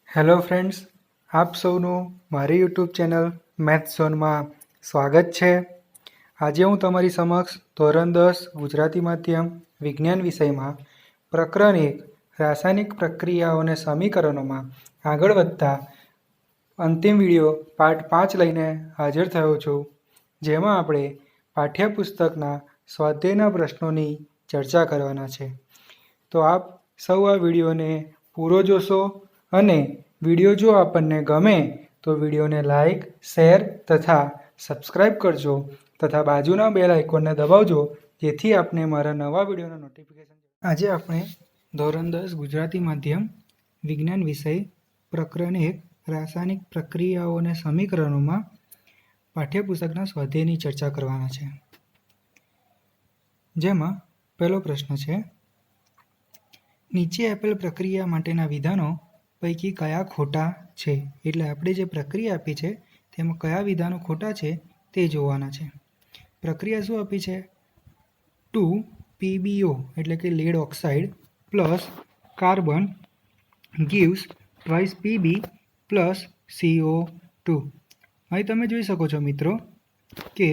Hello friends, આપ સૌનું મારી યુટ્યુબ ચેનલ મેથ્સ ઝોનમાં સ્વાગત છે। આજે હું તમારી સમક્ષ ધોરણ 10 ગુજરાતી માધ્યમ વિજ્ઞાન વિષયમાં પ્રકરણ 1 રાસાયણિક પ્રક્રિયાઓ અને સમીકરણોમાં આગળ વધતા અંતિમ વિડીયો પાર્ટ 5 લઈને હાજર થયો છું, જેમાં આપણે પાઠ્યપુસ્તકના સ્વાધ્યાયના પ્રશ્નોની ચર્ચા કરવાના છે। તો આપ સૌ આ વિડીયોને પૂરો જોશો અને વિડીયો જો આપણને ગમે તો વિડીયોને લાઈક, શેર તથા સબસ્ક્રાઈબ કરજો તથા બાજુના બેલ આઇકોનને દબાવજો, જેથી આપને મારા નવા વિડીયોના નોટિફિકેશન। આજે આપણે ધોરણ 10 ગુજરાતી માધ્યમ વિજ્ઞાન વિષય પ્રકરણ 1 રાસાયણિક પ્રક્રિયાઓ અને સમીકરણોમાં પાઠ્યપુસ્તકના સ્વાધ્યાયની ચર્ચા કરવાના છે, જેમાં પહેલો પ્રશ્ન છે, નીચે આપેલ પ્રક્રિયા માટેના વિધાનો પૈકી કયા ખોટા છે? એટલે આપણે જે પ્રક્રિયા આપી છે તેમાં કયા વિધાનો ખોટા છે તે જોવાના છે। પ્રક્રિયા શું આપી છે? 2PbO એટલે કે lead oxide plus carbon gives twice Pb plus CO2। અહીં તમે જોઈ શકો છો મિત્રો કે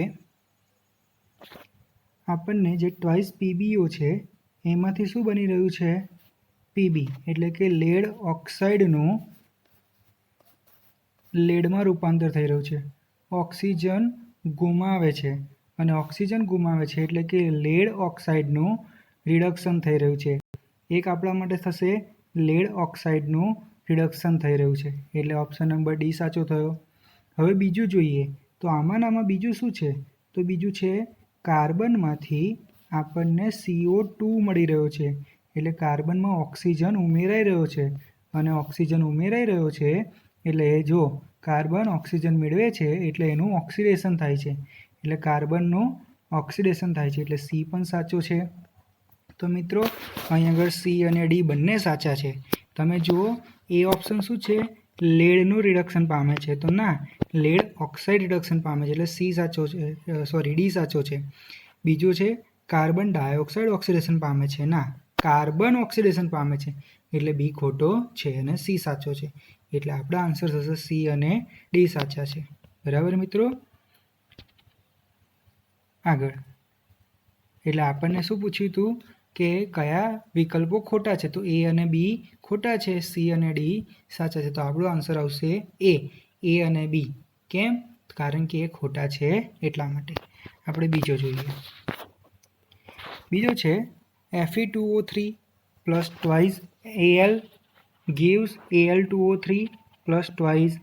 આપણને જે ટ્વાઇસ PbO છે એમાંથી શું બની રહ્યું છે? Pb એટલે કે લેડ ઓક્સાઇડનું લેડમાં રૂપાંતર થઈ રહ્યું છે। ઓક્સિજન ગુમાવે છે અને ઓક્સિજન ગુમાવે છે એટલે કે લેડ ઓક્સાઇડનું રિડક્શન થઈ રહ્યું છે। એક આપણા માટે થશે લેડ ઓક્સાઇડનું રિડક્શન થઈ રહ્યું છે, એટલે ઓપ્શન નંબર ડી સાચો થયો। હવે બીજું જોઈએ તો આમાં બીજું શું છે? તો બીજું છે કાર્બનમાંથી આપણને CO2 મળી રહ્યો છે, એટલે કાર્બનમાં ઓક્સિજન ઉમેરાઈ રહ્યો છે અને ઓક્સિજન ઉમેરાઈ રહ્યો છે એટલે જો કાર્બન ઓક્સિજન મેળવે છે એટલે એનું ઓક્સિડેશન થાય છે, એટલે કાર્બનનું ઓક્સિડેશન થાય છે, એટલે સી પણ સાચો છે। તો મિત્રો અહીં આગળ સી અને ડી બંને સાચા છે। તમે જુઓ એ ઓપ્શન શું છે? લેડનું રિડક્શન પામે છે, તો ના, લેડ ઓક્સાઇડ રિડક્શન પામે છે એટલે સી સાચો છે, ડી સાચો છે। બીજું છે કાર્બન ડાયોક્સાઇડ ઓક્સિડેશન પામે છે, ના, કાર્બન ઓક્સિડેશન પામે છે એટલે બી ખોટો છે અને સી સાચો છે, એટલે આપણા આન્સર થશે સી અને ડી સાચા છે। બરાબર મિત્રો? આગળ એટલે આપણને શું પૂછ્યું હતું કે કયા વિકલ્પો ખોટા છે? તો એ અને બી ખોટા છે, સી અને ડી સાચા છે, તો આપણો આન્સર આવશે એ અને બી। કેમ? કારણ કે એ ખોટા છે એટલા માટે। આપણે બીજો જોઈએ। બીજો છે Fe2O3 plus twice Al gives Al2O3 plus twice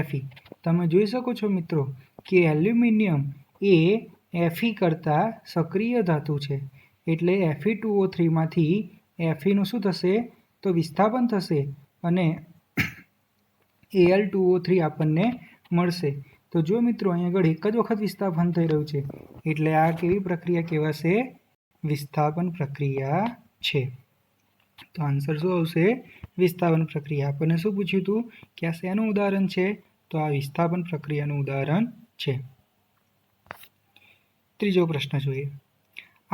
Fe। તમે જોઈ શકો છો મિત્રો કે એલ્યુમિનિયમ એ Fe કરતાં સક્રિય ધાતુ છે, એટલે Fe2O3માંથી Feનું શું થશે? તો વિસ્થાપન થશે અને Al2O3 આપણને મળશે। તો જો મિત્રો અહીં આગળ એક જ વખત વિસ્થાપન થઈ રહ્યું છે, એટલે આ કેવી પ્રક્રિયા કહેવાશે? વિસ્થાપન પ્રક્રિયા છે। તો આન્સર શું આવશે? વિસ્થાપન પ્રક્રિયા। આપણને શું પૂછ્યું હતું કે આ શેનું ઉદાહરણ છે? તો આ વિસ્થાપન પ્રક્રિયાનું ઉદાહરણ છે। ત્રીજો પ્રશ્ન જોઈએ।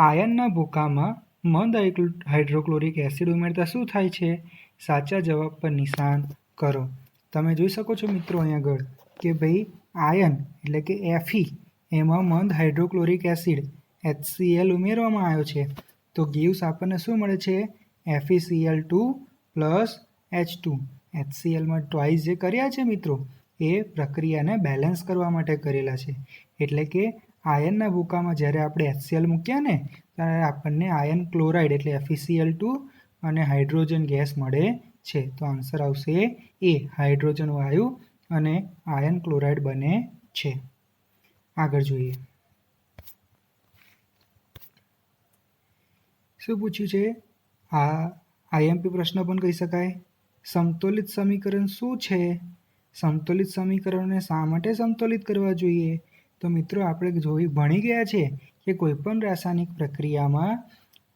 આયનના ભૂકામાં મંદ હાઇડ્રોક્લોરિક એસિડ ઉમેરતા શું થાય છે? સાચા જવાબ પર નિશાન કરો। તમે જોઈ શકો છો મિત્રો અહીં આગળ કે ભાઈ આયન એટલે કે Fe એમાં મંદ હાઇડ્રોક્લોરિક એસિડ HCl ઉમેરવામાં આવ્યો છે, તો ગીવ્સ આપણને શું મળે છે? FeCl2 plus H2। HClમાં ટ્વાઇસ જે કર્યા છે મિત્રો એ પ્રક્રિયાને બેલેન્સ કરવા માટે કરેલા છે, એટલે કે આયનના ભૂકામાં જ્યારે આપણે HCl મૂક્યા ને ત્યારે આપણને આયન ક્લોરાઇડ એટલે FeCl2 અને હાઇડ્રોજન ગેસ મળે છે, તો આન્સર આવશે એ, હાઇડ્રોજન વાયુ અને આયન ક્લોરાઇડ બને છે। આગળ જોઈએ। શું પૂછ્યું છે? આ આઈએમપી પ્રશ્ન પણ કહી શકાય। સમતોલિત સમીકરણ શું છે? સમતોલિત સમીકરણોને શા માટે સમતોલિત કરવા જોઈએ? તો મિત્રો આપણે ભણી ગયા છે કે કોઈપણ રાસાયણિક પ્રક્રિયામાં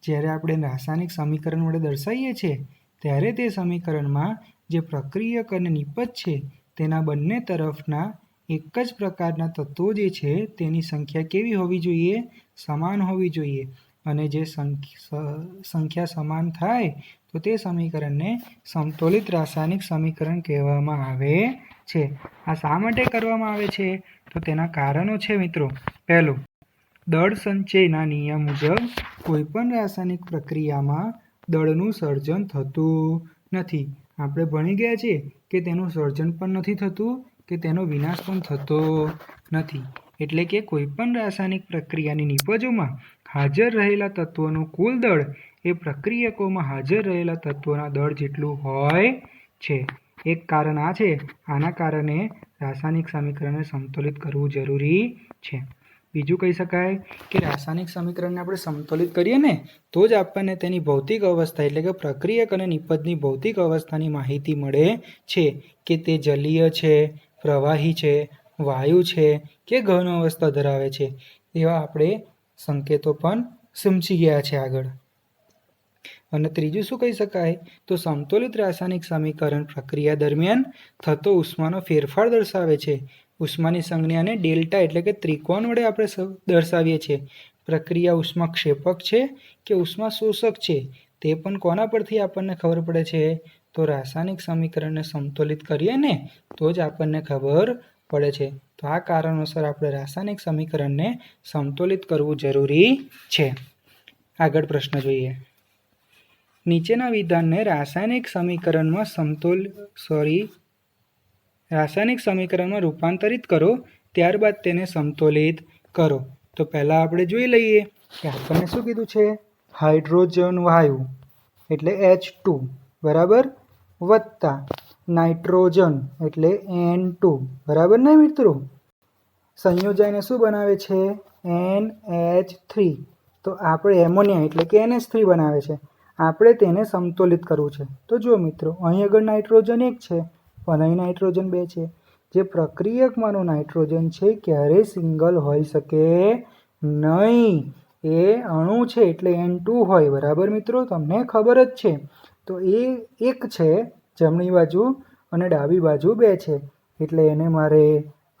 જ્યારે આપણે રાસાયણિક સમીકરણ વડે દર્શાવીએ છીએ ત્યારે તે સમીકરણમાં જે પ્રક્રિયક અને નિપજ છે તેના બંને તરફના એક જ પ્રકારના તત્વો જે છે તેની સંખ્યા કેવી હોવી જોઈએ? સમાન હોવી જોઈએ, અને જે સંખ્યા સમાન થાય તો તે સમીકરણને સમતોલિત રાસાયણિક સમીકરણ કહેવામાં આવે છે. આ શા માટે કરવામાં આવે છે? તો તેના કારણો છે મિત્રો. પહેલું, દળ સંચયના નિયમ મુજબ કોઈપણ રાસાયણિક પ્રક્રિયામાં દળનું સર્જન થતું નથી. આપણે ભણી ગયા છીએ કે તેનું સર્જન પણ નથી થતું કે તેનો વિનાશ પણ થતો નથી. એટલે કે કોઈપણ રાસાયણિક પ્રક્રિયાની નિપજોમાં હાજર રહેલા તત્વોનું કુલ દળ એ પ્રક્રિયકોમાં હાજર રહેલા તત્વોના દળ જેટલું હોય છે. એક કારણ આ છે. આના કારણે રાસાયણિક સમીકરણને સમતોલિત કરવું જરૂરી છે. બીજું કહી શકાય કે રાસાયણિક સમીકરણને આપણે સમતોલિત કરીએ ને તો જ આપણને તેની ભૌતિક અવસ્થા એટલે કે પ્રક્રિયક અને નિપજની ભૌતિક અવસ્થાની માહિતી મળે છે કે તે જલીય છે, પ્રવાહી છે, વાયુ છે કે ઘન અવસ્થા ધરાવે છે. એવા આપણે સંકેતો પણ સમજી ગયા છે આગળ. અને ત્રીજું શું કહી શકાય? તો સમતોલિત રાસાયણિક સમીકરણ પ્રક્રિયા દરમિયાન થતો ઉષ્માનો ફેરફાર દર્શાવે છે. ઉષ્માની સંજ્ઞાને ડેલ્ટા એટલે કે ત્રિકોણ વડે આપણે દર્શાવીએ છીએ. પ્રક્રિયા ઉષ્માક્ષેપક છે કે ઉષ્મા શોષક છે તે પણ કોના પરથી આપણને ખબર પડે છે? તો રાસાયણિક સમીકરણને સમતોલિત કરીએ ને તો જ આપણને ખબર પડે છે. તો આ કારણોસર આપણે રાસાયણિક સમીકરણને સમતોલિત કરવું જરૂરી છે. આગળ પ્રશ્ન જોઈએ. નીચેના વિધાનને રાસાયણિક સમીકરણમાં રૂપાંતરિત કરો, ત્યારબાદ તેને સમતોલિત કરો. તો પહેલાં આપણે જોઈ લઈએ કે આપણને શું કીધું છે? હાઇડ્રોજન વાયુ એટલે H2 બરાબર વત્તા નાઇટ્રોજન એટલે N2 બરાબર ને મિત્રો? સંયોજાઈને શું બનાવે છે? NH3. તો આપણે એમોનિયા એટલે કે NH3 બનાવે છે. આપણે તેને સમતોલિત કરવું છે. તો જો મિત્રો અહીં આગળ નાઇટ્રોજન 1 છે પણ અહીં નાઇટ્રોજન 2 છે. જે પ્રક્રિયકમાંનો નાઇટ્રોજન છે ક્યારેય સિંગલ હોઈ શકે નહીં. એ અણુ છે એટલે N2 હોય બરાબર મિત્રો? તમને ખબર જ છે. તો એ 1 છે જમણી બાજુ અને ડાબી બાજુ 2 છે એટલે એને મારે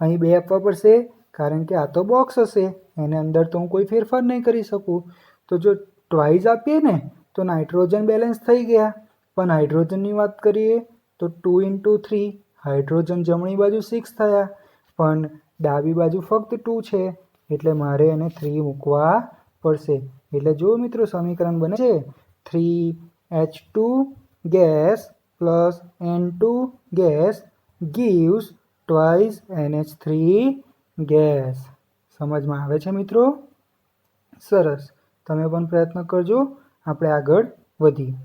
અહીં 2 આપવા પડશે કારણ કે આ તો બોક્સ હશે એને અંદર તો હું કોઈ ફેરફાર નહીં કરી શકું. તો જો ટ્વાઇસ આપીએ ને તો નાઇટ્રોજન બેલેન્સ થઈ ગયા. પણ હાઇડ્રોજનની વાત કરીએ તો 2 × 3 હાઇડ્રોજન જમણી બાજુ 6 થયા પણ ડાબી બાજુ ફક્ત 2 છે એટલે મારે એને 3 મૂકવા પડશે. એટલે જો મિત્રો સમીકરણ બને છે 3H2 gas plus N2 gas gives twice NH3 gas. સમજમાં આવે છે મિત્રો? સરસ. તમે પણ પ્રયત્ન કરજો. આપણે આગળ વધીએ.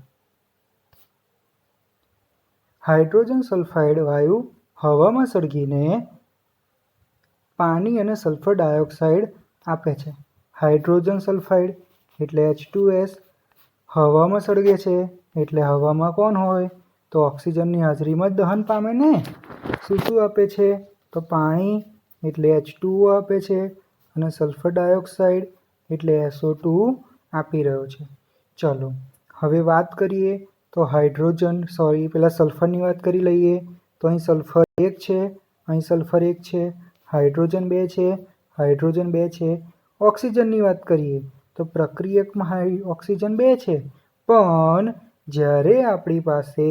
હાઇડ્રોજન સલ્ફાઇડ વાયુ હવામાં સળગીને પાણી અને સલ્ફર ડાયોક્સાઇડ આપે છે. હાઇડ્રોજન સલ્ફાઇડ એટલે H2S હવામાં સળગે છે એટલે હવામાં કોણ હોય? તો ઓક્સિજનની હાજરીમાં જ દહન પામે ને? શું આપે છે? તો પાણી એટલે H2O આપે છે અને સલ્ફર ડાયોક્સાઇડ એટલે SO2 આપી રહ્યો છે. ચલો હવે વાત કરીએ તો પહેલાં સલ્ફરની વાત કરી લઈએ. તો અહીં સલ્ફર 1 છે, અહીં સલ્ફર 1 છે, હાઇડ્રોજન 2 છે, હાઇડ્રોજન 2 છે. ઓક્સિજનની વાત કરીએ તો પ્રક્રિયકમાં ઓક્સિજન 2 છે પણ જ્યારે આપણી પાસે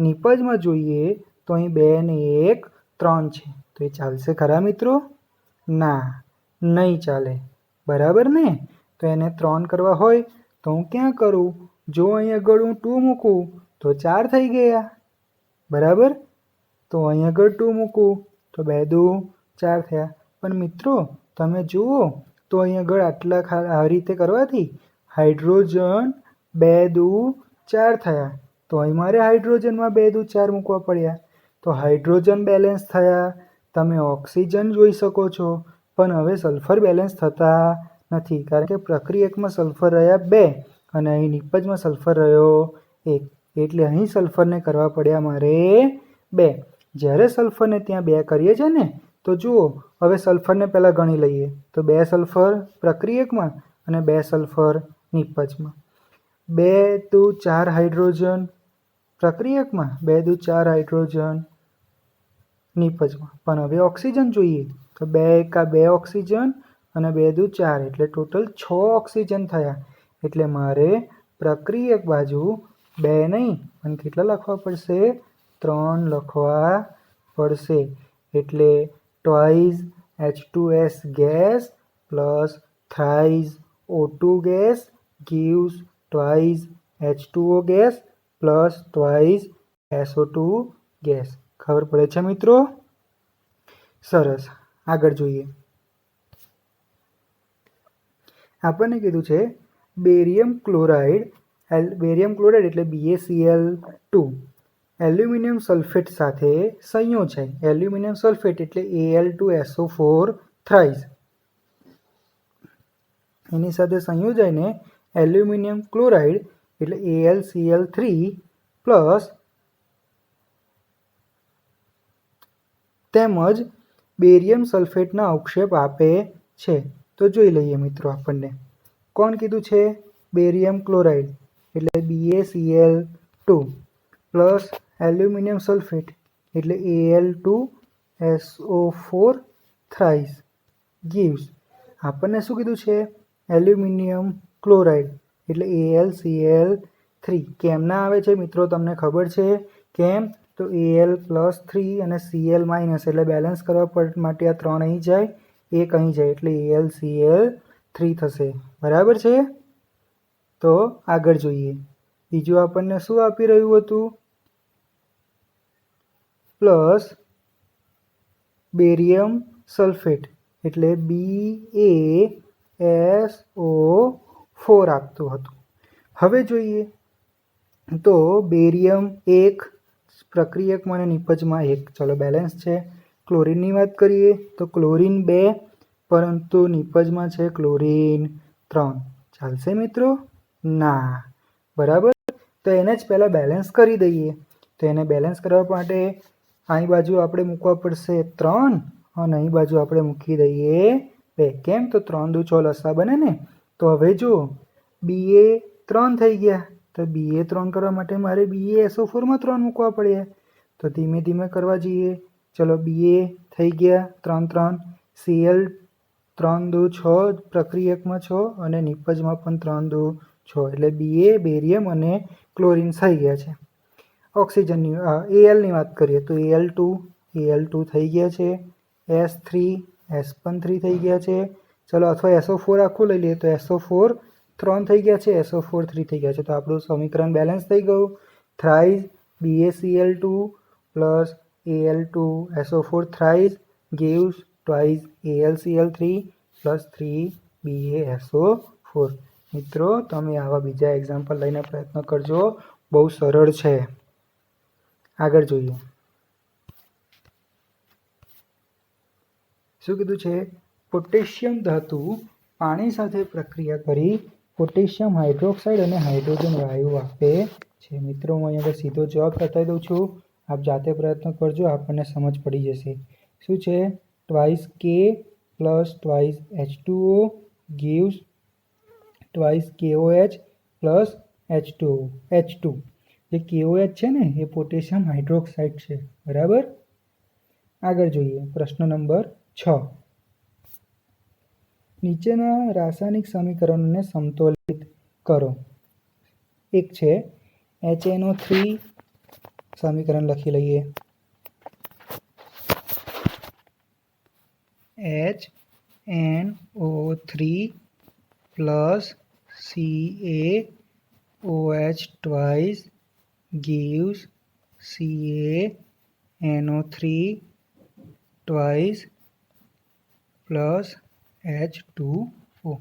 નિપજમાં જોઈએ તો અહીં 2 ને 1 3 છે. તો એ ચાલશે ખરા મિત્રો? ના, નહીં ચાલે બરાબર ને? તો એને 3 કરવા હોય તો હું ક્યાં કરું? જો અહીં આગળ હું 2 મૂકું તો 4 થઈ ગયા બરાબર? તો અહીં આગળ 2 મૂકું તો 2 × 2 4 થયા. પણ મિત્રો તમે જુઓ તો અહીં આગળ આ રીતે કરવાથી હાઇડ્રોજન 2 × 4 થયા. તો અહીં મારે હાઇડ્રોજનમાં 2 × 4 મૂકવા પડ્યા. તો હાઇડ્રોજન બેલેન્સ થયા. તમે ઓક્સિજન જોઈ શકો છો પણ હવે સલ્ફર બેલેન્સ થતા નથી કારણ કે પ્રક્રિયકમાં સલ્ફર રહ્યા 2 અને અહીં નિપજમાં સલ્ફર રહ્યો 1 એટલે અહીં સલ્ફરને કરવા પડ્યા મારે 2. જ્યારે સલ્ફરને ત્યાં 2 કરીએ છીએ ને તો જુઓ હવે સલ્ફરને પહેલાં ગણી લઈએ તો 2 સલ્ફર પ્રક્રિયકમાં અને 2 સલ્ફર નિપજમાં. 2 × 4 હાઇડ્રોજન પ્રક્રિયકમાં, 2 × 4 હાઇડ્રોજન નિપજમાં. પણ હવે ઓક્સિજન જોઈએ તો 2 × 2 ઓક્સિજન અને 2 × 4 એટલે ટોટલ 6 ઓક્સિજન થયા. એટલે મારે પ્રક્રિયક બાજુ 2 नहीं पण કેટલા લખવા પડશે 3 લખવા પડશે એટલે twice H2S gas plus thrice O2 gas gives twice H2O gas plus twice SO2 gas ખબર પડે છે મિત્રો સરસ આગળ જોઈએ આપણને કીધું છે બેરિયમ ક્લોરાઇડ એટલે BaCl2 એલ્યુમિનિયમ સલ્ફેટ સાથે સંયોજાય એલ્યુમિનિયમ સલ્ફેટ એટલે Al2SO4 થ્રાઇસ એની સાથે સંયોજાઈને એલ્યુમિનિયમ ક્લોરાઇડ એટલે AlCl3 પ્લસ તેમજ બેરિયમ સલ્ફેટના અવક્ષેપ આપે છે તો જોઈ લઈએ મિત્રો આપણને કોણ કીધું છે બેરિયમ ક્લોરાઇડ એટલે BaCl2 પ્લસ એલ્યુમિનિયમ સલ્ફેટ એટલે Al2SO4 થ્રાઇસ gives આપણને શું કીધું છે એલ્યુમિનિયમ ક્લોરાઇડ એટલે AlCl3 કેમના આવે છે મિત્રો તમને ખબર છે કેમ તો Al+3 અને Cl- એટલે બેલેન્સ કરવા માટે આ 3 અહીં જાય 1 અહીં જાય એટલે AlCl3 થશે બરાબર છે તો આગળ જોઈએ બીજું આપણને શું આપી રહ્યું હતું પ્લસ બેરિયમ સલ્ફેટ એટલે BaSO4 આપતું હતું હવે જોઈએ તો બેરિયમ 1 પ્રક્રિયકમાં અને નિપજમાં 1 ચલો બેલેન્સ છે ક્લોરીનની વાત કરીએ તો ક્લોરીન 2 પરંતુ નિપજમાં છે ક્લોરીન 3 ચાલશે મિત્રો ના બરાબર તો એને જ પહેલાં બેલેન્સ કરી દઈએ તો એને બેલેન્સ કરવા માટે અહીં બાજુ આપણે મૂકવા પડશે 3 અને અહીં બાજુ આપણે મૂકી દઈએ 2 કેમ તો 3 દુ 6 લસા બને ને તો હવે જો Ba3 થઈ ગયા તો Ba3 કરવા માટે મારે BaSO4માં 3 મૂકવા પડે તો ધીમે ધીમે કરવા જઈએ ચલો Ba થઈ ગયા 3 Cl 3 દુ 6 પ્રક્રિયકમાં 6 અને નિપજમાં પણ 3 દુ 6 એટલે Ba બેરિયમ અને ક્લોરીન થઈ ગયા છે ઓક્સિજનની Alની વાત કરીએ તો Al2 થઈ ગયા છે S3 S પણ 3 થઈ ગયા છે ચલો અથવા SO4 આખું લઈ લઈએ તો SO4 3 થઈ ગયા છે SO4 3 થઈ ગયા છે તો આપણું સમીકરણ બેલેન્સ થઈ ગયું thrice BaCl2 plus Al2SO4 thrice gives twice AlCl3 plus 3 BaSO4 મિત્રો તમે આવા બીજા એક્ઝામ્પલ લઈને પ્રયત્ન કરજો બહુ સરળ છે આગળ જોઈએ શું કીધું છે પોટેશિયમ ધાતુ પાણી સાથે પ્રક્રિયા કરી પોટેશિયમ હાઇડ્રોક્સાઇડ અને હાઇડ્રોજન વાયુ આપે છે મિત્રો હું અહીંયા આગળ સીધો જવાબ બતાવી દઉં છું આપ જાતે પ્રયત્ન કરજો આપણને સમજ પડી જશે શું છે twice K plus twice H2O gives twice KOH plus H2 જે KOH છે ને એ પોટેશિયમ હાઇડ્રોક્સાઇડ છે બરાબર આગળ જોઈએ પ્રશ્ન નંબર 6 નીચેના રાસાયણિક સમીકરણોને સમતોલિત કરો એક છે HNO3 સમીકરણ લખી લઈએ HNO3 plus CaOH twice gives CaNO3 twice plus H2O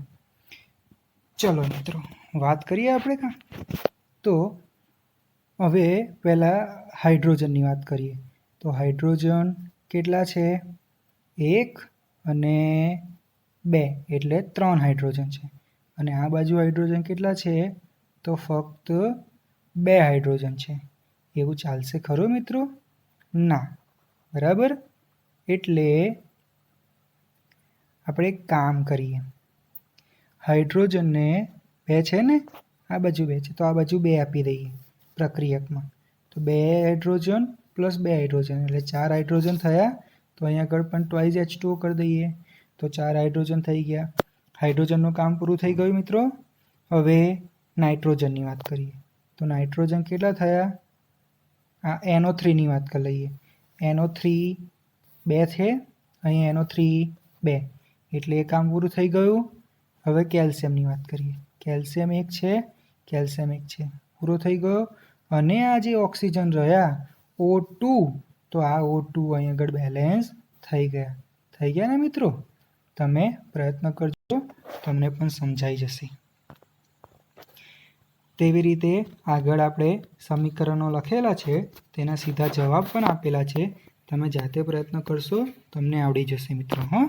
ચલો મિત્રો વાત કરીએ આપણે કાં તો હવે પહેલાં હાઇડ્રોજનની વાત કરીએ તો હાઇડ્રોજન કેટલા છે 1 અને 2 એટલે 3 હાઇડ્રોજન છે અને આ બાજુ હાઇડ્રોજન કેટલા છે તો ફક્ત 2 હાઇડ્રોજન છે એવું ચાલશે ખરું મિત્રો ના બરાબર એટલે આપણે એક કામ કરીએ હાઇડ્રોજનને 2 છે ને આ બાજુ 2 છે તો આ બાજુ 2 આપી દઈએ પ્રક્રિયકમાં તો 2 હાઇડ્રોજન પ્લસ 2 હાઇડ્રોજન એટલે 4 હાઇડ્રોજન થયા તો અહીંયા આગળ પણ ટ્વાઇસ H2O કરી દઈએ તો 4 હાઇડ્રોજન થઈ ગયા હાઇડ્રોજનનું કામ પૂરું થઈ ગયું મિત્રો હવે નાઇટ્રોજનની વાત કરીએ તો નાઇટ્રોજન કેટલા થયા? આ NO3ની વાત કરી લઈએ. NO3 2 છે, અહીં NO3 2, એટલે એ કામ પૂરું થઈ ગયું. હવે કેલ્શિયમની વાત કરીએ. કેલ્શિયમ 1 છે, કેલ્શિયમ 1 છે, પૂરો થઈ ગયો. અને આ જે ઓક્સિજન રહ્યા O2, તો આ O2 અહીં આગળ બેલેન્સ થઈ ગયા ને મિત્રો? તમે પ્રયત્ન કરજો, તમને પણ સમજાઈ જશે. તેવી રીતે આગળ આપણે સમીકરણો લખેલા છે, તેના સીધા જવાબ પણ આપેલા છે. તમે જાતે પ્રયત્ન કરશો, તમને આવડી જશે મિત્રો. હા,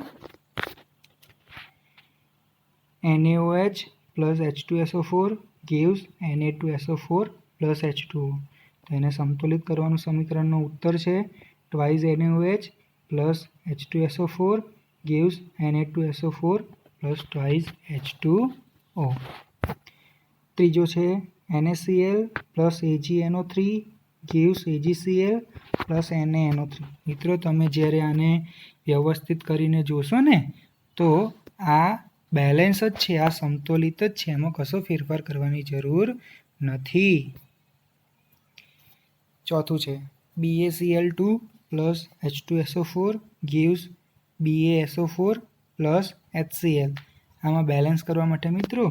NaOH plus H2SO4 gives Na2SO4 plus H2O. તો એને સંતુલિત કરવાનું સમીકરણનો ઉત્તર છે twice NaOH plus H2SO4 gives Na2SO4 plus twice H2O. ત્રીજો છે NaCl plus AgNO3 gives AgCl plus NaNO3. મિત્રો તમે જ્યારે આને વ્યવસ્થિત કરીને જોશો ને તો આ બેલેન્સ જ છે, આ સમતોલિત જ છે, એમાં કશો ફેરફાર કરવાની જરૂર નથી. ચોથું છે BaCl2 plus H2SO4 gives BaSO4 plus HCl. આમાં બેલેન્સ કરવા માટે મિત્રો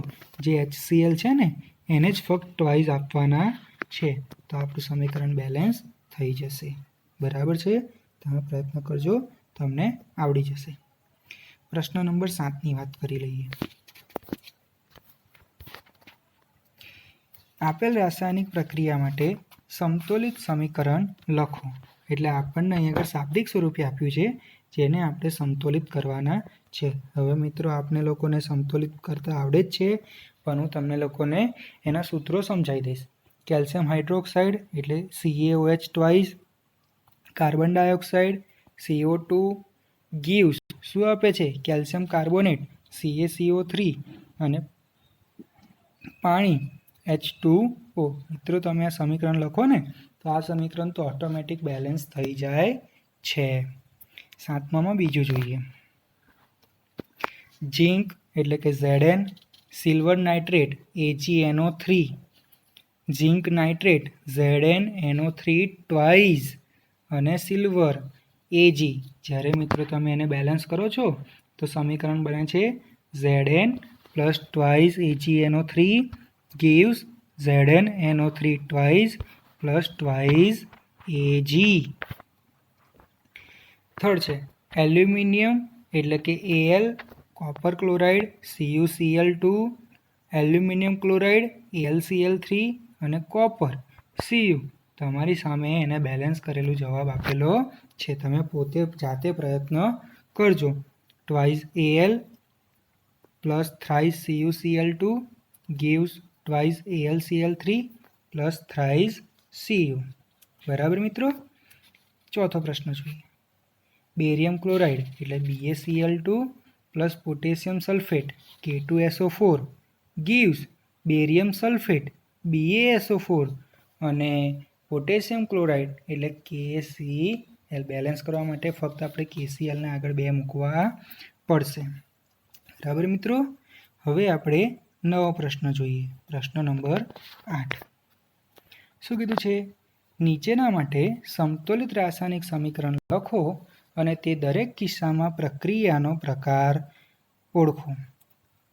જે HCl છે ને એને જ ફક્ત ટ્વાઇસ આપવાના છે, તો આપણું સમીકરણ બેલેન્સ થઈ જશે. બરાબર છે? તમે પ્રયત્ન કરજો, તમને આવડી જશે. પ્રશ્ન નંબર 7ની વાત કરી લઈએ. આપેલ રાસાયણિક પ્રક્રિયા માટે સમતોલિત સમીકરણ લખો. એટલે આપણને અહીં આગળ શાબ્દિક સ્વરૂપે આપ્યું છે, જેને આપણે સમતોલિત કરવાના છે. હવે મિત્રો આપને લોકોને સમતોલિત કરતા આવડે જ છે, પણ હું તમને લોકોને એના સૂત્રો સમજાવી દઈશ. કેલ્શિયમ હાઇડ્રોક્સાઇડ એટલે CaOH twice, carbon dioxide CO2 gives શું આપે છે? કેલ્શિયમ કાર્બોનેટ CaCO3 અને પાણી H2O. મિત્રો તમે આ સમીકરણ લખો ને તો આ સમીકરણ તો ઓટોમેટિક બેલેન્સ થઈ જાય છે. 7મામાં બીજું જોઈએ. ઝિંક એટલે કે Zn, silver nitrate AgNO3, zinc nitrate ZnNO3 twice અને સિલ્વર Ag. જ્યારે મિત્રો તમે એને બેલેન્સ કરો છો તો સમીકરણ બને છે Zn plus twice AgNO3 gives ZnNO3 twice plus twice Ag. Third છે એલ્યુમિનિયમ એટલે કે Al, copper chloride CuCl2, aluminium chloride AlCl3 અને કોપર Cu. તમારી સામે એને બેલેન્સ કરેલું જવાબ આપેલો છે, તમે પોતે જાતે પ્રયત્ન કરજો. Twice Al plus thrice CuCl2 gives twice AlCl3 plus thrice Cu. બરાબર મિત્રો? ચોથો પ્રશ્ન જોઈએ. બેરિયમ ક્લોરાઇડ એટલે BaCl2 plus potassium sulphate K2SO4 gives barium sulphate BaSO4 અને પોટેશિયમ ક્લોરાઇડ એટલે KCl. બેલેન્સ કરવા માટે ફક્ત આપણે KClને આગળ 2 મૂકવા પડશે. બરાબર મિત્રો? હવે આપણે નવો પ્રશ્ન જોઈએ. પ્રશ્ન નંબર 8. શું કીધું છે? નીચેના માટે સમતોલિત રાસાયણિક સમીકરણ લખો અને તે દરેક કિસ્સામાં પ્રક્રિયાનો પ્રકાર ઓળખો.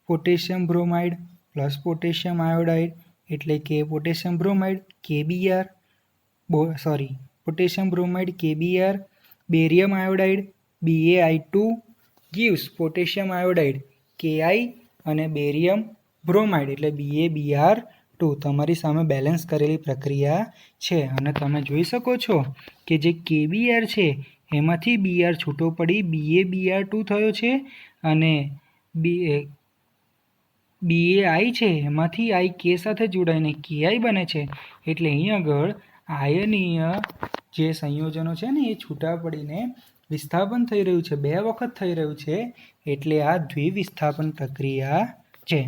Potassium bromide plus potassium iodide એટલે કે potassium bromide KBr, potassium bromide KBr, barium iodide BaI2 gives potassium iodide Ki અને બેરિયમ બ્રોમાઇડ એટલે BaBr2. તમારી સામે બેલેન્સ કરેલી પ્રક્રિયા છે અને તમે જોઈ શકો છો કે જે KBr છે એમાંથી Br છૂટો પડી BaBr2 થયો છે અને BaI છે એમાંથી I K સાથે જોડાઈને Ki બને છે. એટલે અહીં આગળ આયનીય જે સંયોજનો છે ને એ છૂટા પડીને વિસ્થાપન થઈ રહ્યું છે, 2 વખત થઈ રહ્યું છે, એટલે આ દ્વિવિસ્થાપન પ્રક્રિયા છે.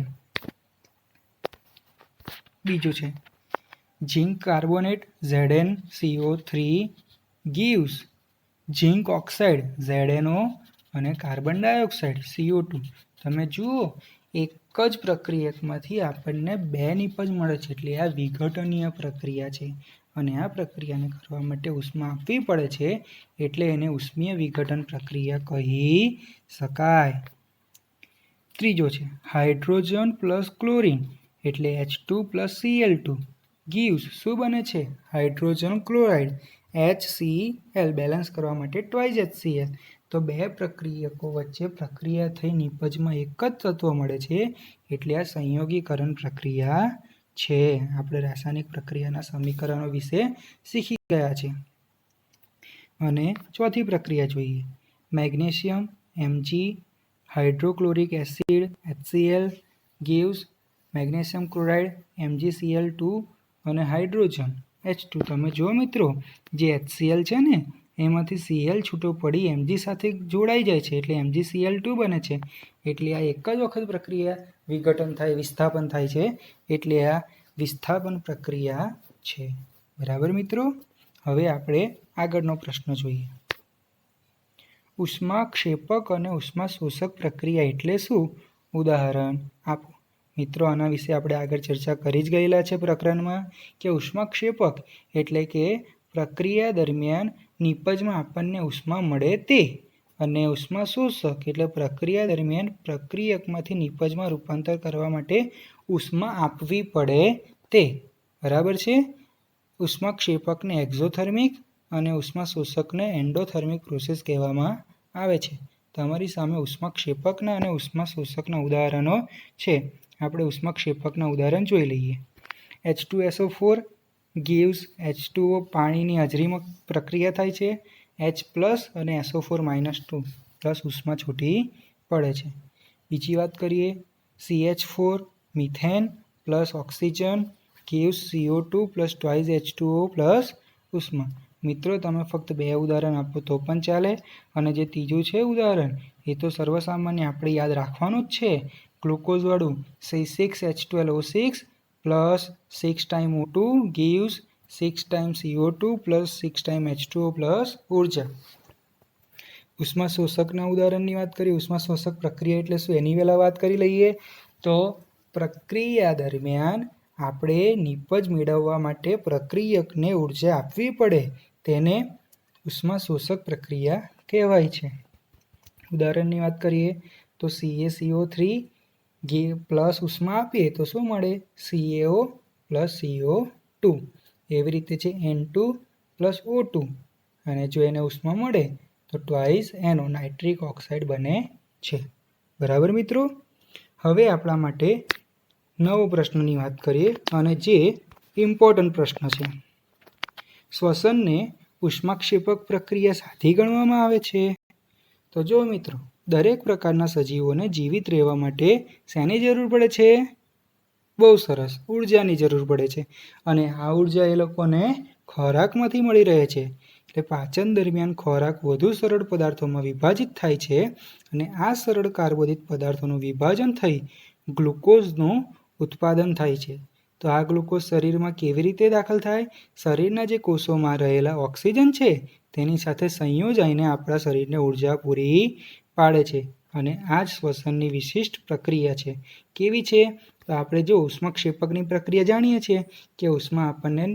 બીજું છે zinc carbonate ZnCO3 gives zinc oxide ZnO અને કાર્બન ડાયોક્સાઇડ CO2. તમે જુઓ એક જ પ્રક્રિયકમાંથી આપણને 2 નિપજ મળે છે, એટલે આ વિઘટનીય પ્રક્રિયા છે અને આ પ્રક્રિયાને કરવા માટે ઉષ્મા આપવી પડે છે, એટલે એને ઉષ્મીય વિઘટન પ્રક્રિયા કહી શકાય. ત્રીજો છે હાઇડ્રોજન પ્લસ ક્લોરીન એટલે H2 + Cl2 gives શું બને છે? હાઇડ્રોજન ક્લોરાઇડ HCl બેલેન્સ કરવા માટે ટ્વાઇસ HCl. તો 2 પ્રક્રિયકો વચ્ચે પ્રક્રિયા થઈ નિપજમાં એક જ તત્વ મળે છે, એટલે આ સંયોગીકરણ પ્રક્રિયા છે. આપણે રાસાયણિક પ્રક્રિયાના સમીકરણો વિશે શીખી ગયા છે. અને ચોથી પ્રક્રિયા જોઈએ. Magnesium Mg hydrochloric acid HCl gives magnesium chloride MgCl2 અને હાઇડ્રોજન H2. તમે જુઓ મિત્રો, જે HCl છે ને એમાંથી Cl છૂટો પડી Mg સાથે જોડાઈ જાય છે, એટલે MgCl2 બને છે. એટલે આ એક જ વખત પ્રક્રિયા વિઘટન થાય, વિસ્થાપન થાય છે, એટલે આ વિસ્થાપન પ્રક્રિયા છે. બરાબર મિત્રો. હવે આપણે આગળનો પ્રશ્ન જોઈએ. ઉષ્માક્ષેપક અને ઉષ્મા શોષક પ્રક્રિયા એટલે શું? ઉદાહરણ આપો. મિત્રો, આના વિશે આપણે આગળ ચર્ચા કરી જ ગયેલા છે પ્રકરણમાં કે ઉષ્માક્ષેપક એટલે કે પ્રક્રિયા દરમિયાન નિપજમાં આપણને ઉષ્મા મળે તે, અને ઉષ્મા શોષક એટલે પ્રક્રિયા દરમિયાન પ્રક્રિયકમાંથી નિપજમાં રૂપાંતર કરવા માટે ઉષ્મા આપવી પડે તે. બરાબર છે. ઉષ્માક્ષેપકને એક્ઝોથર્મિક અને ઉષ્મા શોષકને એન્ડોથર્મિક પ્રોસેસ કહેવામાં આવે છે. તમારી સામે ઉષ્માક્ષેપકના અને ઉષ્મા શોષકના ઉદાહરણો છે. આપણે ઉષ્માક્ષેપકના ઉદાહરણ જોઈ લઈએ. H2SO4 gives H2O પાણીની હાજરીમાં પ્રક્રિયા થાય છે. H+ અને SO4- પ્લસ ઉષ્મા છૂટી પડે છે. બીજી વાત કરીએ. CH4 methane plus oxygen gives CO2 + twice H2O plus ઉષ્મા. મિત્રો, તમે ફક્ત 2 ઉદાહરણ આપો તો પણ ચાલે, અને જે ત્રીજું છે ઉદાહરણ એ તો સર્વસામાન્ય આપણે યાદ રાખવાનું જ છે. ગ્લુકોઝવાળું C6H12O6 plus 6 time O2 gives 6 time CO2 plus 6 time H2O plus ઉર્જા. ઉષ્મા શોષકના ઉદાહરણની વાત કરીએ. ઉષ્મા શોષક પ્રક્રિયા એટલે શું એની પહેલાં વાત કરી લઈએ. તો પ્રક્રિયા દરમિયાન આપણે નિપજ મેળવવા માટે પ્રક્રિયકને ઉર્જા આપવી પડે, તેને ઉષ્મા શોષક પ્રક્રિયા કહેવાય છે. ઉદાહરણની વાત કરીએ તો CaCO3 પ્લસ ઉષ્મા આપીએ તો શું મળે? CaO plus CO2. એવી રીતે છે N2 પ્લસ O2, અને જો એને ઉષ્મા મળે તો ટ્વાઇસ NO નાઇટ્રિક ઓક્સાઇડ બને છે. બરાબર મિત્રો. હવે આપણા માટે નવો પ્રશ્નની વાત કરીએ, અને જે ઇમ્પોર્ટન્ટ પ્રશ્ન છે. શ્વસનને ઉષ્માક્ષેપક પ્રક્રિયા સાથી ગણવામાં આવે છે? તો જો મિત્રો, દરેક પ્રકારના સજીવોને જીવિત રહેવા માટે શેની જરૂર પડે છે? બહુ સરસ, ઉર્જાની જરૂર પડે છે. અને આ ઉર્જા એ લોકોને ખોરાકમાંથી મળી રહે છે. એટલે પાચન દરમિયાન ખોરાક વધુ સરળ પદાર્થોમાં વિભાજિત થાય છે, અને આ સરળ કાર્બોદિત પદાર્થોનું વિભાજન થઈ ગ્લુકોઝનું ઉત્પાદન થાય છે. તો આ ગ્લુકોઝ શરીરમાં કેવી રીતે દાખલ થાય? શરીરના જે કોષોમાં રહેલા ઓક્સિજન છે તેની સાથે સંયોજાઈને આપણા શરીરને ઉર્જા પૂરી પાડે છે, અને આ જ શ્વસનની વિશિષ્ટ પ્રક્રિયા છે. કેવી છે? તો આપણે જો ઉષ્માક્ષેપકની પ્રક્રિયા જાણીએ છીએ કે ઉષ્મા આપણને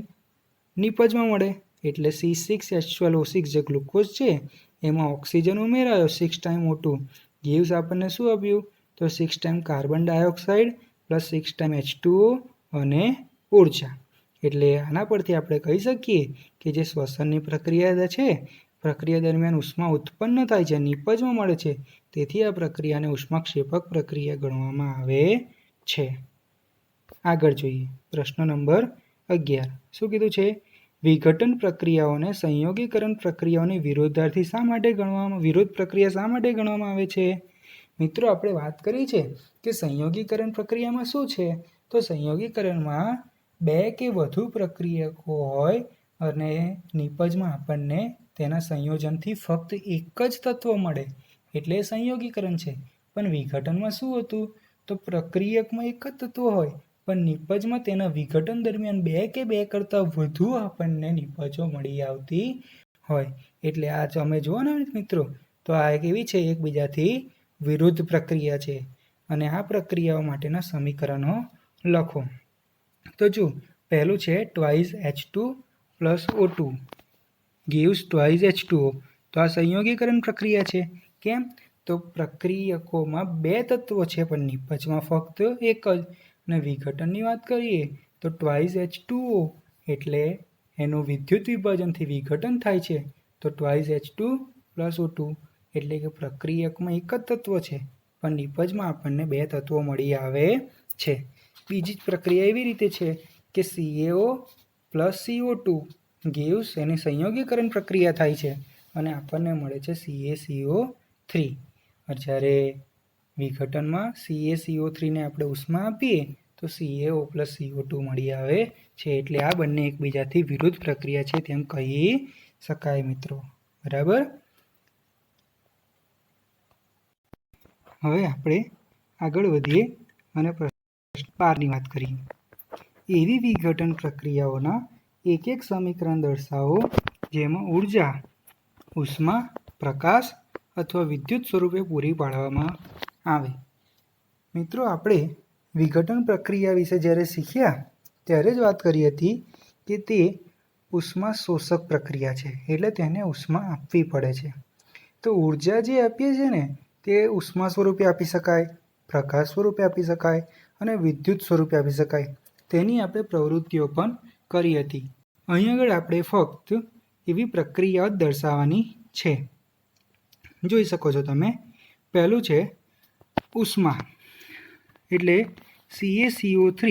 નિપજમાં મળે, એટલે C6H12O6 જે ગ્લુકોઝ છે એમાં ઓક્સિજન ઉમેરાયો 6 ટાઈમ O2 gives આપણને શું આપ્યું? તો 6 time carbon dioxide plus 6 time H2O અને ઉર્જા. એટલે આના પરથી આપણે કહી શકીએ કે જે શ્વસનની પ્રક્રિયા છે, પ્રક્રિયા દરમિયાન ઉષ્મા ઉત્પન્ન થાય છે, નિપજમાં મળે છે, તેથી આ પ્રક્રિયાને ઉષ્માક્ષેપક પ્રક્રિયા ગણવામાં આવે છે. આગળ જોઈએ. પ્રશ્ન નંબર 11. શું કીધું છે? વિઘટન પ્રક્રિયાઓને સંયોગીકરણ પ્રક્રિયાઓની વિરોધાર્થી શા માટે ગણવામાં વિરોધ પ્રક્રિયા શા માટે ગણવામાં આવે છે? મિત્રો, આપણે વાત કરી છે કે સંયોગીકરણ પ્રક્રિયામાં શું છે? તો સંયોગીકરણમાં 2 કે વધુ પ્રક્રિયકો હોય અને નિપજમાં આપણને તેના સંયોજનથી ફક્ત એક જ તત્વ મળે, એટલે સંયોગીકરણ છે. પણ વિઘટનમાં શું હતું? તો પ્રક્રિયકમાં એક જ તત્વ હોય, પણ નિપજમાં તેના વિઘટન દરમિયાન 2 કે 2 કરતાં વધુ આપણને નિપજો મળી આવતી હોય. એટલે આ તમે જુઓ ને મિત્રો, તો આ કેવી છે? એકબીજાથી વિરુદ્ધ પ્રક્રિયા છે. અને આ પ્રક્રિયાઓ માટેના સમીકરણો લખો. તો જો પહેલું છે twice H2 plus O2 gives twice H2O. તો આ સંયોગીકરણ પ્રક્રિયા છે. કેમ? તો પ્રક્રિયકોમાં બે તત્વો છે પણ નિપજમાં ફક્ત એક જ. અને વિઘટનની વાત કરીએ તો ટ્વાઇસ H2O એટલે એનું વિદ્યુત વિભાજનથી વિઘટન થાય છે. તો ટ્વાઇસ H2 પ્લસ O2 એટલે કે પ્રક્રિયકમાં એક જ તત્વ છે પણ નિપજમાં આપણને બે તત્વો મળી આવે છે. બીજી જ પ્રક્રિયા એવી રીતે છે કે CaO પ્લસ CO2 gives એની સંયોગીકરણ પ્રક્રિયા થાય છે અને આપણને મળે છે CaCO3. જ્યારે વિઘટનમાં CaCO3 ને આપણે ઉષ્મા આપીએ તો CaO પ્લસ CO2 મળી આવે છે. એટલે આ બંને એકબીજાથી વિરુદ્ધ પ્રક્રિયા છે તેમ કહી શકાય મિત્રો. બરાબર. હવે આપણે આગળ વધીએ અને પ્રશ્ન 12ની વાત કરીએ. એવી વિઘટન પ્રક્રિયાઓના એક એક સમીકરણ દર્શાવો જેમાં ઉર્જા, ઉષ્મા, પ્રકાશ અથવા વિદ્યુત સ્વરૂપે પૂરી પાડવામાં આવે. મિત્રો આપણે વિઘટન પ્રક્રિયા વિશે જ્યારે શીખ્યા ત્યારે જ વાત કરી હતી કે તે ઉષ્મા શોષક પ્રક્રિયા છે એટલે તેને ઉષ્મા આપવી પડે છે. તો ઉર્જા જે આપીએ છીએ ને તે ઉષ્મા સ્વરૂપે આપી શકાય, પ્રકાશ સ્વરૂપે આપી શકાય અને વિદ્યુત સ્વરૂપે આપી શકાય. તેની આપણે પ્રવૃત્તિઓ પણ કરી હતી. અહીં આગળ આપણે ફક્ત એવી પ્રક્રિયાઓ જ દર્શાવવાની છે. જોઈ શકો છો તમે. પહેલું છે ઉષ્મા એટલે CaCO3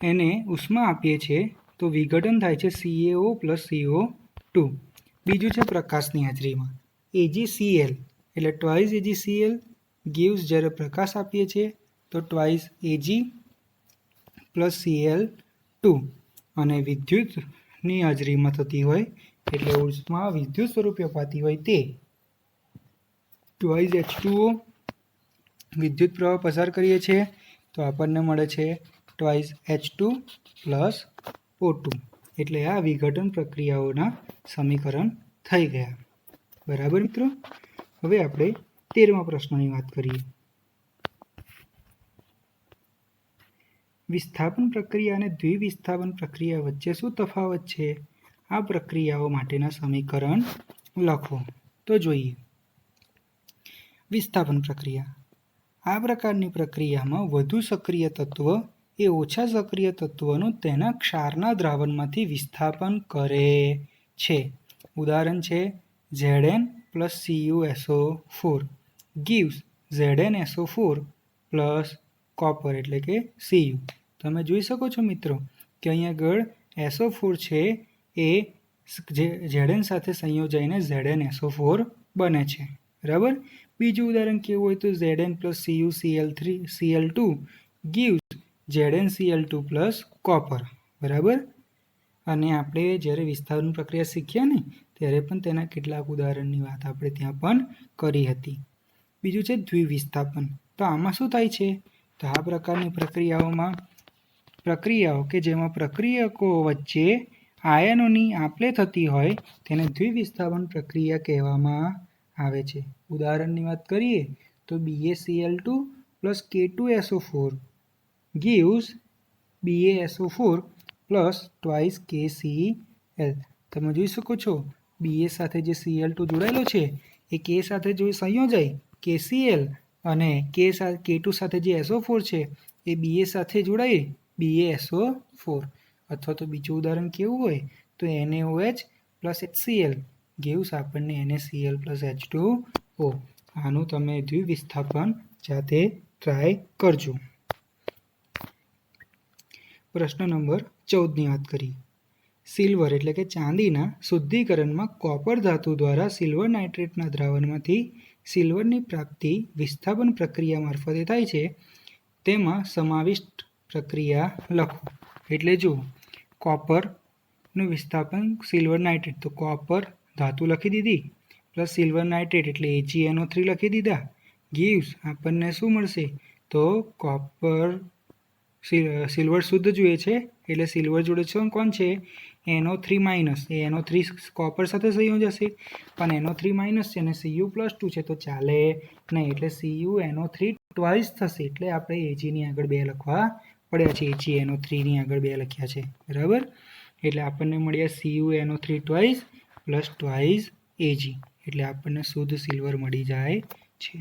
એને ઉષ્મા આપીએ છીએ તો વિઘટન થાય છે CaO પ્લસ CO2. બીજું છે પ્રકાશની હાજરીમાં AgCl એટલે ટ્વાઇસ AgCl gives જ્યારે પ્રકાશ આપીએ છીએ તો ટ્વાઇસ Ag પ્લસ Cl2 અને વિદ્યુતની હાજરીમાં થતી હોય એટલે ઉષ્મા વિદ્યુત સ્વરૂપે અપાતી હોય તે ટ્વાઇસ H2O. વિદ્યુત પ્રવાહ પસાર કરીએ છીએ તો આપણને મળે છે ટ્વાઇસ H2 પ્લસ O2. એટલે આ વિઘટન પ્રક્રિયાઓના સમીકરણ થઈ ગયા. બરાબર મિત્રો. હવે આપણે 13મા પ્રશ્નની વાત કરીએ. વિસ્થાપન પ્રક્રિયા અને દ્વિવિસ્થાપન પ્રક્રિયા વચ્ચે શું તફાવત છે? આ પ્રક્રિયાઓ માટેના સમીકરણ લખો. તો જોઈએ. વિસ્થાપન પ્રક્રિયા. આ પ્રકારની પ્રક્રિયામાં વધુ સક્રિય તત્વ એ ઓછા સક્રિય તત્વનું તેના ક્ષારના દ્રાવણમાંથી વિસ્થાપન કરે છે. ઉદાહરણ છે Zn plus CuSO4 gives ZnSO4 plus copper એટલે કે Cu. તમે જોઈ શકો છો મિત્રો કે અહીંયા આગળ SO4 છે એ Zn સાથે સંયોજાઈને ZnSO4 બને છે. બરાબર. બીજું ઉદાહરણ કેવું હોય તો Zn plus CuCl2 gives ZnCl2 plus copper. બરાબર. અને આપણે જ્યારે વિસ્થાપન પ્રક્રિયા શીખ્યા ને ત્યારે પણ તેના કેટલાક ઉદાહરણની વાત આપણે ત્યાં પણ કરી હતી. બીજું છે દ્વિવિસ્થાપન. તો આમાં શું થાય છે? તો આ પ્રકારની પ્રક્રિયાઓ કે જેમાં પ્રક્રિયકો વચ્ચે આયનોની આપલે થતી હોય તેને દ્વિવિસ્થાપન પ્રક્રિયા કહેવામાં આવે છે. ઉદાહરણની વાત કરીએ તો BaCl2 plus K2SO4 gives BaSO4 plus twice KCl. તમે જોઈ શકો છો Ba સાથે જે Cl2 જોડાયેલો છે એ K સાથે જો સંયોજાય KCl અને K2 સાથે જે SO4 છે એ Ba સાથે જોડાય BaSO4. અથવા તો બીજું ઉદાહરણ કેવું હોય તો NaOH પ્લસ HCl gives આપણને NaCl પ્લસ H2O. આનું તમે દ્વિવિસ્થાપન જાતે ટ્રાય કરજો. પ્રશ્ન નંબર 14ની વાત કરીએ. સિલ્વર એટલે કે ચાંદીના શુદ્ધિકરણમાં કોપર ધાતુ દ્વારા સિલ્વર નાઇટ્રેટના દ્રાવણમાંથી સિલ્વરની પ્રાપ્તિ વિસ્થાપન પ્રક્રિયા મારફતે થાય છે. તેમાં સમાવિષ્ટ પ્રક્રિયા લખો. એટલે જો કોપરનું વિસ્થાપન સિલ્વર નાઇટ્રેટ તો કોપર ધાતુ લખી દીધી પ્લસ સિલ્વર નાઇટ્રેટ એટલે AgNO3 લખી દીધા. gives આપણને શું મળશે તો કોપર સિલ્વર શુદ્ધ જોઈએ છે એટલે સિલ્વર જોડે છે કોણ છે NO3- એ NO3 કોપર સાથે સંયોજશે પણ NO3- છે અને Cu+2 છે તો ચાલે નહીં, એટલે CuNO3 ટ્વાઇસ થશે, એટલે આપણે Ag ની આગળ 2 લખવા પડ્યા છે. AgNO3ની આગળ 2 લખ્યા છે, બરાબર. એટલે આપણને મળ્યા CuNO3 twice plus twice Ag, એટલે આપણને શુદ્ધ સિલ્વર મળી જાય છે.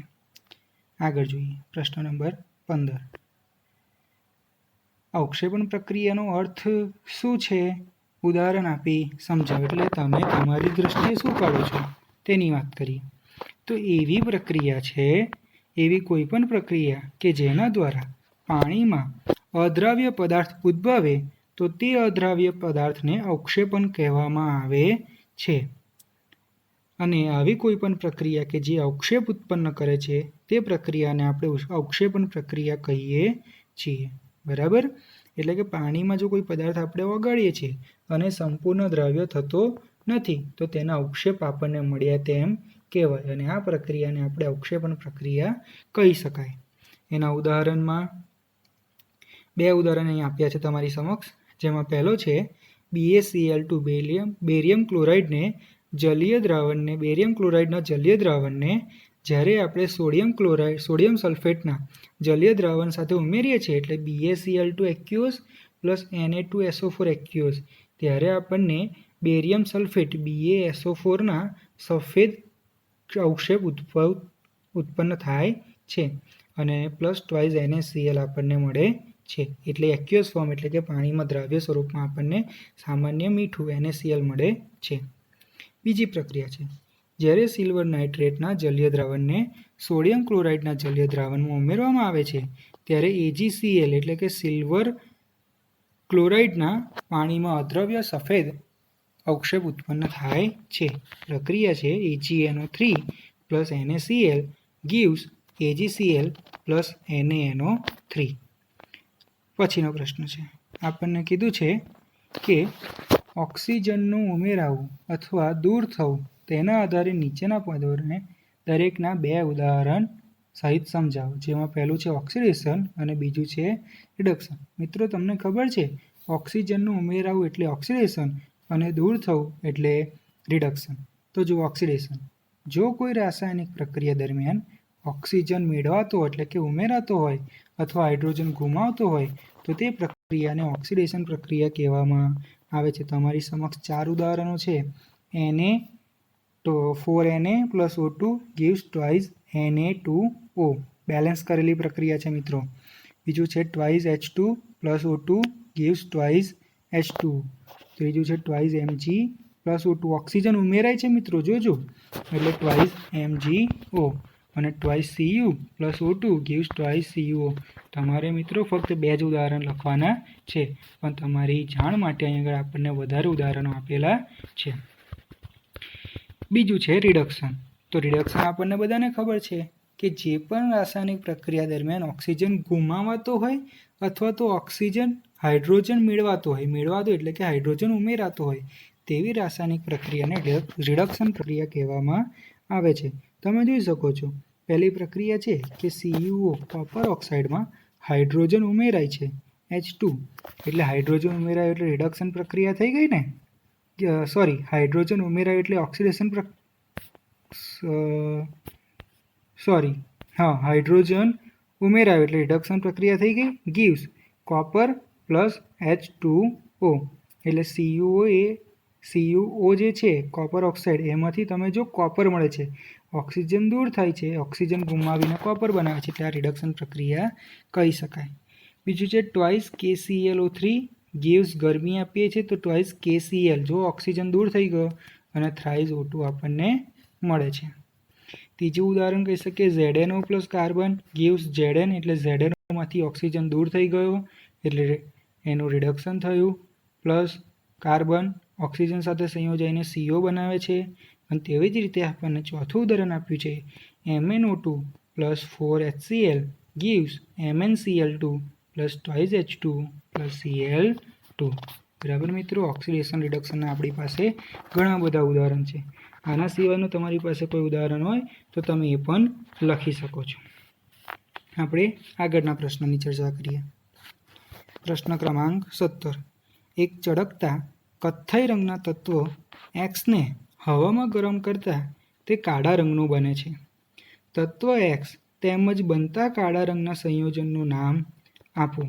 આગળ જોઈએ પ્રશ્ન નંબર 15. અવક્ષેપણ પ્રક્રિયાનો અર્થ શું છે? ઉદાહરણ આપી સમજાવો. એટલે તમે તમારી દ્રષ્ટિએ શું કાઢો છો તેની વાત કરીએ. તો એવી પ્રક્રિયા છે, એવી કોઈ પણ પ્રક્રિયા કે જેના દ્વારા પાણીમાં અદ્રાવ્ય પદાર્થ ઉદ્ભવે તો તે અદ્રાવ્ય પદાર્થને અવક્ષેપણ કહેવામાં આવે છે. અને આવી કોઈ પણ પ્રક્રિયા કે જે અવક્ષેપ ઉત્પન્ન કરે છે તે પ્રક્રિયાને આપણે અવક્ષેપણ પ્રક્રિયા કહીએ છીએ, બરાબર. એટલે કે પાણીમાં જો કોઈ પદાર્થ આપણે ઓગાળીએ છીએ અને સંપૂર્ણ દ્રાવ્ય થતો નથી તો તેના અવક્ષેપ આપણને મળ્યા તેમ કહેવાય, અને આ પ્રક્રિયાને આપણે અવક્ષેપણ પ્રક્રિયા કહી શકાય. એના ઉદાહરણમાં 2 ઉદાહરણ અહીં આપ્યા છે તમારી સમક્ષ, જેમાં પહેલો છે BaCl2 બેરિયમ ક્લોરાઇડને જલીય દ્રાવણને બેરિયમ ક્લોરાઇડના જલીય દ્રાવણને જ્યારે આપણે સોડિયમ સલ્ફેટના જલીય દ્રાવણ સાથે ઉમેરીએ છીએ, એટલે BaCl2 એક્યુઅસ પ્લસ Na2SO4 એક્યુઅસ, ત્યારે આપણને બેરિયમ સલ્ફેટ BaSO4ના સફેદ અવક્ષેપ ઉત્પન્ન થાય છે અને પ્લસ ટ્વાઇસ NaCl આપણને મળે છે. એટલે એક્યુઅસ ફોર્મ એટલે કે પાણીમાં દ્રાવ્ય સ્વરૂપમાં આપણને સામાન્ય મીઠું NaCl મળે છે. બીજી પ્રક્રિયા છે, જ્યારે સિલ્વર નાઇટ્રેટના જલીય દ્રાવણને સોડિયમ ક્લોરાઇડના જલીય દ્રાવણમાં ઉમેરવામાં આવે છે ત્યારે AgCl એટલે કે સિલ્વર ક્લોરાઇડના પાણીમાં અદ્રાવ્ય સફેદ અવક્ષેપ ઉત્પન્ન થાય છે. પ્રક્રિયા છે AgNO3 plus NaCl gives AgCl plus NaNO3. પછીનો પ્રશ્ન છે, આપણને કીધું છે કે ઓક્સિજનનું ઉમેરાવું અથવા દૂર થવું તેના આધારે નીચેના પદોને દરેકના 2 ઉદાહરણ સહિત સમજાવો. જેમાં પહેલું છે ઓક્સિડેશન અને બીજું છે રિડક્શન. મિત્રો તમને ખબર છે ઓક્સિજનનું ઉમેરાવું એટલે ઓક્સિડેશન અને દૂર થવું એટલે રિડક્શન. તો જો ઓક્સિડેશન, જો કોઈ રાસાયણિક પ્રક્રિયા દરમિયાન ઓક્સિજન મેળવાતો એટલે કે ઉમેરાતો હોય અથવા હાઇડ્રોજન ગુમાવતો હોય તો તે પ્રક્રિયાને ઓક્સિડેશન પ્રક્રિયા કહેવામાં આવે છે. તમારી સમક્ષ 4 ઉદાહરણો છે. Na4Na plus O2 gives twice Na2O, balance કરેલી પ્રક્રિયા છે મિત્રો. બીજું છે twice H2 plus O2 gives twice H2. ત્રીજું છે twice Mg plus O2, oxygen ઉમેરાય છે મિત્રો, જોજો, એટલે ટ્વાઇસ MgO. અને twice Cu plus O2 gives twice CuO. તમારે મિત્રો ફક્ત 2 જ ઉદાહરણ લખવાના છે, પણ તમારી જાણ માટે અહીં આગળ આપણને વધારે ઉદાહરણો આપેલા છે. બીજું છે રિડક્શન. તો રિડક્શન આપણને બધાને ખબર છે કે જે પણ રાસાયણિક પ્રક્રિયા દરમિયાન ઓક્સિજન ગુમાવાતો હોય અથવા તો ઓક્સિજન હાઇડ્રોજન મેળવાતો એટલે કે હાઇડ્રોજન ઉમેરાતો હોય તેવી રાસાયણિક પ્રક્રિયાને રિડક્શન પ્રક્રિયા કહેવામાં આવે છે. તમે જોઈ શકો છો પહેલી પ્રક્રિયા છે કે CuO કોપર ઓક્સાઇડમાં હાઇડ્રોજન ઉમેરાય છે H2, એટલે હાઇડ્રોજન ઉમેરાય એટલે રિડક્શન પ્રક્રિયા થઈ ગઈ ને. સોરી, હાઇડ્રોજન ઉમેરાય એટલે ઓક્સિડેશન હાઇડ્રોજન ઉમેરાય એટલે રિડક્શન પ્રક્રિયા થઈ ગઈ. gives કોપર પ્લસ H2O, એટલે CuO જે છે કોપર ઓક્સાઇડ એમાંથી તમે જો કોપર મળે છે, ઓક્સિજન દૂર થાય છે, ઓક્સિજન ગુમાવીને કોપર બનાવે છે, એટલે આ રિડક્શન પ્રક્રિયા કહી શકાય. બીજું છે ટ્વાઇસ KClO3 gives ગરમી આપીએ છીએ તો ટ્વાઇસ KCl, જો ઓક્સિજન દૂર થઈ ગયો અને થ્રાઇસ O2 આપણને મળે છે. ત્રીજું ઉદાહરણ કહી શકીએ ZnO plus carbon gives Zn, એટલે ZnOમાંથી ઓક્સિજન દૂર થઈ ગયો એટલે એનું રિડક્શન થયું, પ્લસ કાર્બન ઓક્સિજન સાથે સંયોજાઈને CO બનાવે છે. અને તેવી જ રીતે આપણને ચોથું ઉદાહરણ આપ્યું છે MnO2 plus 4HCl gives MnCl2 plus twice H2 plus Cl2. બરાબર મિત્રો, ઓક્સિડેશન રિડક્શનના આપણી પાસે ઘણા બધા ઉદાહરણ છે. આના સિવાયનું તમારી પાસે કોઈ ઉદાહરણ હોય તો તમે એ પણ લખી શકો છો. આપણે આગળના પ્રશ્નની ચર્ચા કરીએ. પ્રશ્ન ક્રમાંક 17. એક ચળકતા કથ્થઈ રંગના તત્વો એક્સને હવામાં ગરમ કરતાં તે કાળા રંગનું બને છે. તત્વ એક્સ તેમજ બનતા કાળા રંગના સંયોજનનું નામ આપો.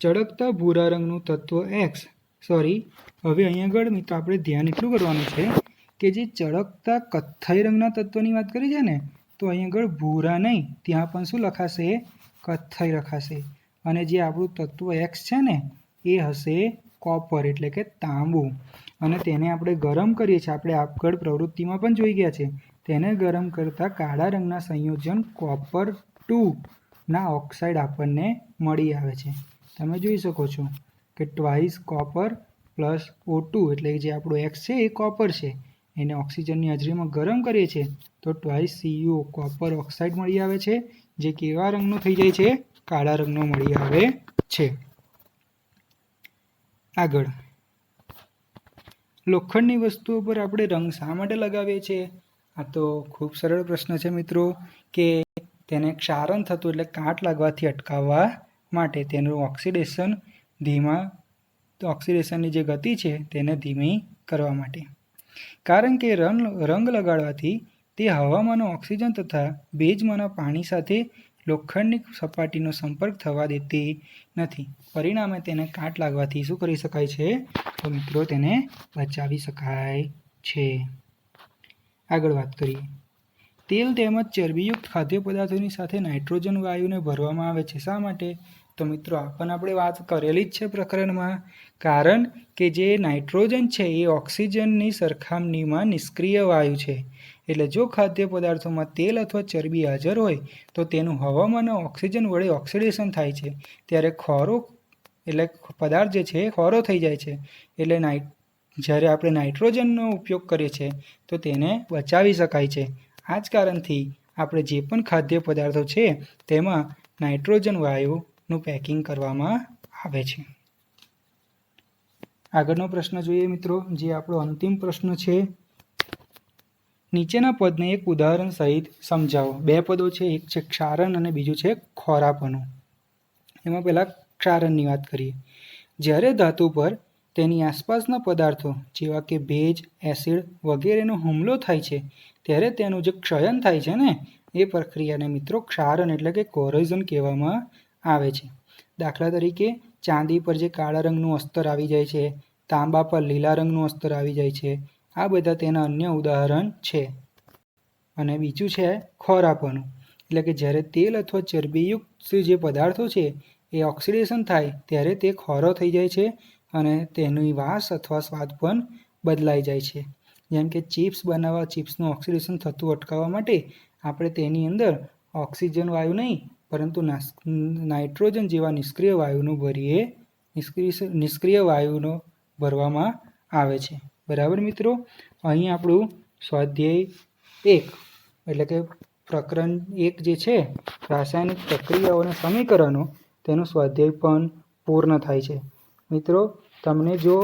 ચળકતા ભૂરા રંગનું તત્વ એક્સ હવે અહીંયા આગળ મિત્રો આપણે ધ્યાન એટલું કરવાનું છે કે જે ચળકતા કથ્થઈ રંગના તત્વની વાત કરી છે ને, તો અહીંયા આગળ ભૂરા નહીં, ત્યાં પણ શું લખાશે? કથ્થઈ લખાશે. અને જે આપણું તત્વ એક્સ છે ને એ હશે કોપર એટલે કે તાંબુ. અને તેને આપણે ગરમ કરીએ છીએ, આપણે આગળ પ્રવૃત્તિમાં પણ જોઈ ગયા છે. તેને ગરમ કરતાં કાળા રંગના સંયોજન કોપર-2 ના ઓક્સાઇડ આપણને મળી આવે છે. તમે જોઈ શકો છો કે ટ્વાઇસ કોપર પ્લસ O2 એટલે જે આપણું એક્સ છે એ કોપર છે, એને ઓક્સિજનની હાજરીમાં ગરમ કરીએ છીએ તો ટ્વાઇસ CuO કોપર ઓક્સાઇડ મળી આવે છે, જે કેવા રંગનો થઈ જાય છે? કાળા રંગનો મળી આવે છે. આગળ, લોખંડની વસ્તુઓ પર આપણે રંગ શા માટે લગાવીએ છીએ? આ તો ખૂબ સરળ પ્રશ્ન છે મિત્રો, કે તેને ક્ષારણ થતું એટલે કાટ લાગવાથી અટકાવવા માટે, તેનું ઓક્સિડેશનની જે ગતિ છે તેને ધીમી કરવા માટે. કારણ કે રંગ લગાડવાથી તે હવામાંનો ઓક્સિજન તથા ભેજમાંના પાણી સાથે લોખંડની સપાટીનો સંપર્ક થવા દેતી નથી. પરિણામે તેને કાટ લાગવાથી શું કરી શકાય છે? તો મિત્રો તેને બચાવી શકાય છે. આગળ વાત કરીએ. તેલ તેમજ ચરબીયુક્ત ખાદ્ય પદાર્થોની સાથે નાઇટ્રોજન વાયુને ભરવામાં આવે છે. શા માટે? તો મિત્રો આપણે વાત કરેલી જ છે પ્રકરણમાં. કારણ કે જે નાઇટ્રોજન છે એ ઓક્સિજનની સરખામણીમાં નિષ્ક્રિય વાયુ છે. એટલે જો ખાદ્ય પદાર્થોમાં તેલ અથવા ચરબી હાજર હોય તો તેનું હવામાંના ઓક્સિજન વડે ઓક્સિડેશન થાય છે, ત્યારે પદાર્થ જે છે એ ખોરો થઈ જાય છે. એટલે જ્યારે આપણે નાઇટ્રોજનનો ઉપયોગ કરીએ છીએ તો તેને બચાવી શકાય છે. આ જ કારણથી આપણે જે પણ ખાદ્ય પદાર્થો છે તેમાં નાઇટ્રોજન વાયુનું પેકિંગ કરવામાં આવે છે. આગળનો પ્રશ્ન જોઈએ મિત્રો, જે આપણો અંતિમ પ્રશ્ન છે. નીચેના પદને એક ઉદાહરણ સહિત સમજાવો. બે પદો છે, એક છે ક્ષારણ અને બીજું છે ખોરાપણું. એમાં પહેલાં ક્ષારણની વાત કરીએ. જ્યારે ધાતુ પર તેની આસપાસના પદાર્થો જેવા કે ભેજ, એસિડ વગેરેનો હુમલો થાય છે ત્યારે તેનું જે ક્ષયન થાય છે ને એ પ્રક્રિયાને મિત્રો ક્ષારણ એટલે કે કોરોઝન કહેવામાં આવે છે. દાખલા તરીકે ચાંદી પર જે કાળા રંગનું અસ્તર આવી જાય છે, તાંબા પર લીલા રંગનું અસ્તર આવી જાય છે, આ બધા તેના અન્ય ઉદાહરણ છે. અને બીજું છે ખોરાપણું, એટલે કે જ્યારે તેલ અથવા ચરબીયુક્ત જે પદાર્થો છે એ ઓક્સિડેશન થાય ત્યારે તે ખોરો થઈ જાય છે અને તેની વાસ અથવા સ્વાદ પણ બદલાઈ જાય છે. જેમ કે ચિપ્સ બનાવવા, ચિપ્સનું ઓક્સિડેશન થતું અટકાવવા માટે આપણે તેની અંદર ઓક્સિજન વાયુ નહીં પરંતુ નાઇટ્રોજન જેવા નિષ્ક્રિય વાયુનો ભરવામાં આવે છે. બરાબર મિત્રો, અહીં આપણું સ્વાધ્યાય 1 એટલે કે પ્રકરણ 1 જે છે રાસાયણિક પ્રક્રિયાઓ અને સમીકરણો, તેનું સ્વાધ્યાય પણ પૂર્ણ થાય છે. મિત્રો, તમને જો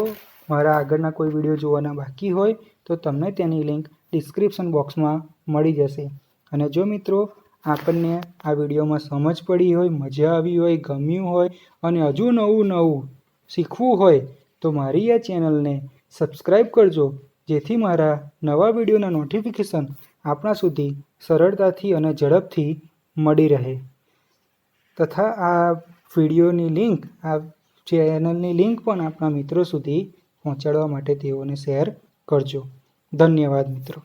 મારા આગળના કોઈ વિડીયો જોવાના બાકી હોય તો તમને તેની લિંક ડિસ્ક્રિપ્શન બોક્સમાં મળી જશે. અને જો મિત્રો આપણને આ વિડીયોમાં સમજ પડી હોય, મજા આવી હોય, ગમ્યું હોય અને હજુ નવું શીખવું હોય તો મારી આ ચેનલને સબસ્ક્રાઈબ કરજો, જેથી મારા નવા વિડીયોના નોટિફિકેશન આપણા સુધી સરળતાથી અને ઝડપથી મળી રહે. તથા આ વિડીયોની લિંક, આ ચેનલની લિંક પણ આપણા મિત્રો સુધી પહોંચાડવા માટે તેઓને શેર કરજો. ધન્યવાદ મિત્રો.